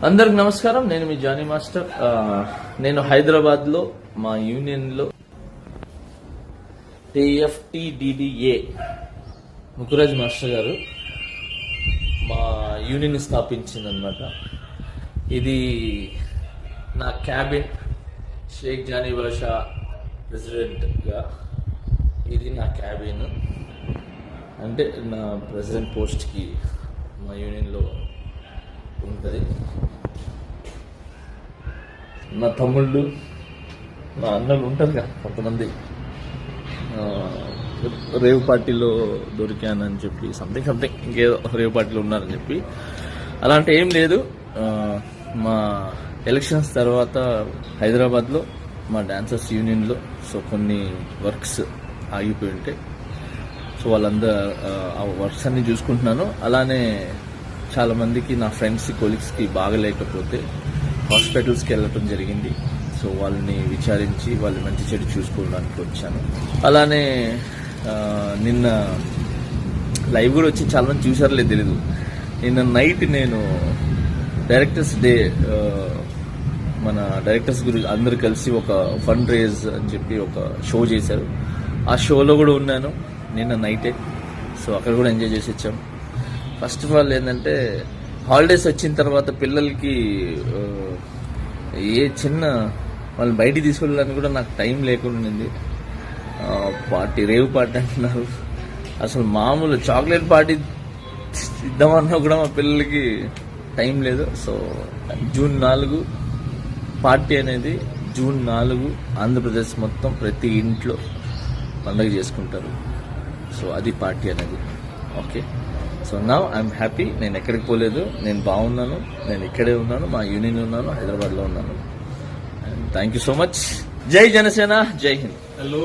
అందరికి నమస్కారం. నేను మీ జానీ మాస్టర్. నేను హైదరాబాద్ లో మా యూనియన్ లో TFTDDA ముకురాజ్ మాస్టర్ గారు మా యూనియన్ స్థాపించిందనమాట. ఇది నా క్యాబిన్, షేక్ జానీ బాషా ప్రెసిడెంట్గా ఇది నా క్యాబిన్. అంటే నా ప్రెసిడెంట్ పోస్ట్కి మా యూనియన్లో ఉంటుంది. నా తమ్ముళ్ళు, నా అన్నలు ఉంటారు కదా కొంతమంది, రేవ్ పార్టీలో దొరికానని చెప్పి సంథింగ్ ఇంకేదో రేవ్ పార్టీలో ఉన్నారని చెప్పి అలాంటి ఏం లేదు. మా ఎలక్షన్స్ తర్వాత హైదరాబాద్లో మా డాన్సర్స్ యూనియన్లో కొన్ని వర్క్స్ ఆగిపోయి ఉంటాయి. సో వాళ్ళందరూ ఆ వర్క్స్ అన్ని చూసుకుంటున్నాను. అలానే చాలా మందికి, నా ఫ్రెండ్స్, కొలీగ్స్కి బాగలేకపోతే హాస్పిటల్స్కి వెళ్ళటం జరిగింది. సో వాళ్ళని విచారించి వాళ్ళు మంచి చెడు చూసుకోవడానికి వచ్చాను. అలానే నిన్న లైవ్ కూడా వచ్చి చాలా మంది చూసారో తెలీదు. నిన్న నైట్ నేను డైరెక్టర్స్ డే, మన డైరెక్టర్స్ గురించి అందరు కలిసి ఒక ఫండ్ రేజ్ అని చెప్పి ఒక షో చేశారు. ఆ షోలో కూడా ఉన్నాను నిన్న నైటే. సో అక్కడ కూడా ఎంజాయ్ చేసి వచ్చాం. ఫస్ట్ ఆఫ్ ఆల్ ఏంటంటే, హాలిడేస్ వచ్చిన తర్వాత పిల్లలకి ఏ చిన్న వాళ్ళు బయటికి తీసుకెళ్ళడానికి కూడా నాకు టైం లేకుండా పార్టీ, రేవ్ పార్టీ అంటున్నారు. అసలు మామూలు చాక్లెట్ పార్టీ ఇద్దామన్నా కూడా మా పిల్లలకి టైం లేదు. సో జూన్ 4 పార్టీ అనేది, జూన్ 4 ఆంధ్రప్రదేశ్ మొత్తం ప్రతి ఇంట్లో పండుగ చేసుకుంటారు. సో అది పార్టీ అనేది. Okay, so now I'm happy. నేను ఎక్కడికి పోలేదు, నేను బాగున్నాను, నేను ఇక్కడే ఉన్నాను, మా యూనియన్ ఉన్నాను, హైదరాబాద్లో ఉన్నాను. And thank you so much. జై జనసేన, జై హింద్. హలో